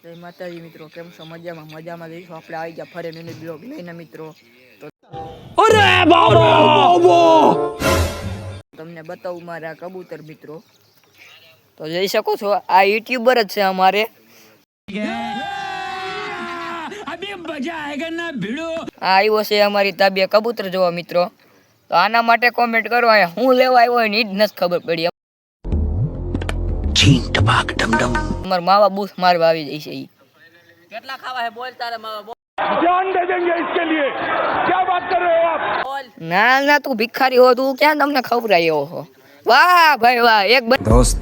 જય માતાજી મિત્રો, કેમ છો? મજામાં મજામાં જઈશું. આપણે આવી ગયા ફરે મિની બ્લોગ લઈને મિત્રો. તો અરે બાબા તમને બતાવું મારા કબૂતર મિત્રો. તો જઈ શકો છો, આ યુટ્યુબર જ છે અમારે. અભી મજા આયેગા ના ભીડો. આ આવ્યો છે અમારી તાબે કબૂતર જોવા મિત્રો. તો આના માટે કોમેન્ટ કરો, અહીંયા હું લેવા આવ્યો હોય ને એ જ નથી ખબર પડી. અમાર માવા બૂસ મારવા આવી જાય છે. કેટલા ખાવા હે બોલ તારે માવા બોલ. जान दे देंगे इसके लिए क्या बात कर रहे हो आप ના ના તું ભિખારી હો, તું ક્યાં તમને ખવડાય એવો હો. વાહ ભાઈ વાહ, એક दोस्त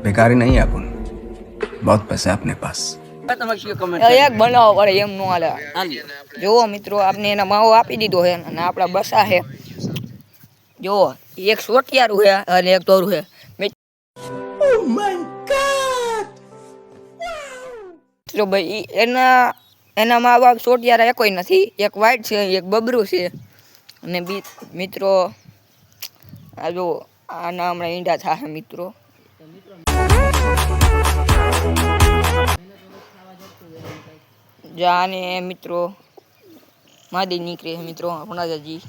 बेकारी नहीं है अपन बहुत पैसा है अपने पास એક બનાવો પડે, એમ નો હાલે. જુઓ મિત્રો, આપને એના માવો આપી દીધો છે અને આપણા બસા છે. જુઓ, એક સોટિયારું છે અને એક તોરું છે. મિત્રો ભાઈ એના મા બાપ સોટિયારા કોઈ નથી. એક વ્હાઈટ છે, એક બબરું છે અને મિત્રો આ જો આના હમણાં ઈંડા થાય મિત્રો. જાને મિત્રો માદી નીકળે છે મિત્રો આપણા હજી.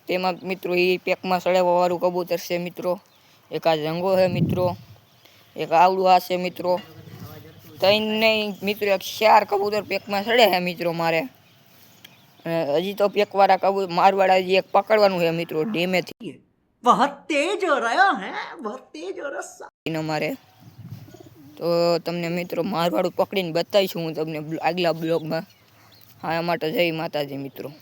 તેમાં મિત્રો એ પેકમાં સડાવવા વાળું કબૂતર છે મિત્રો. એક આ જંગો છે મિત્રો, એક આવડું આ છે મિત્રો. ત્રણ નહીં મિત્રો, એક 4 કબૂતર પેકમાં સડે છે મિત્રો મારે. હજી તો પેકવાળા કબૂતર મારવાળા હજી એક પકડવાનું છે મિત્રો ડેમેથી. बहुत तेज हो रहा है, बहुत तेज हो रहा મારે તો તમને મિત્રો મારવાડું પકડીને બતાવીશું હું તમને આગલા બ્લોગમાં. હા, માટે જય માતાજી મિત્રો.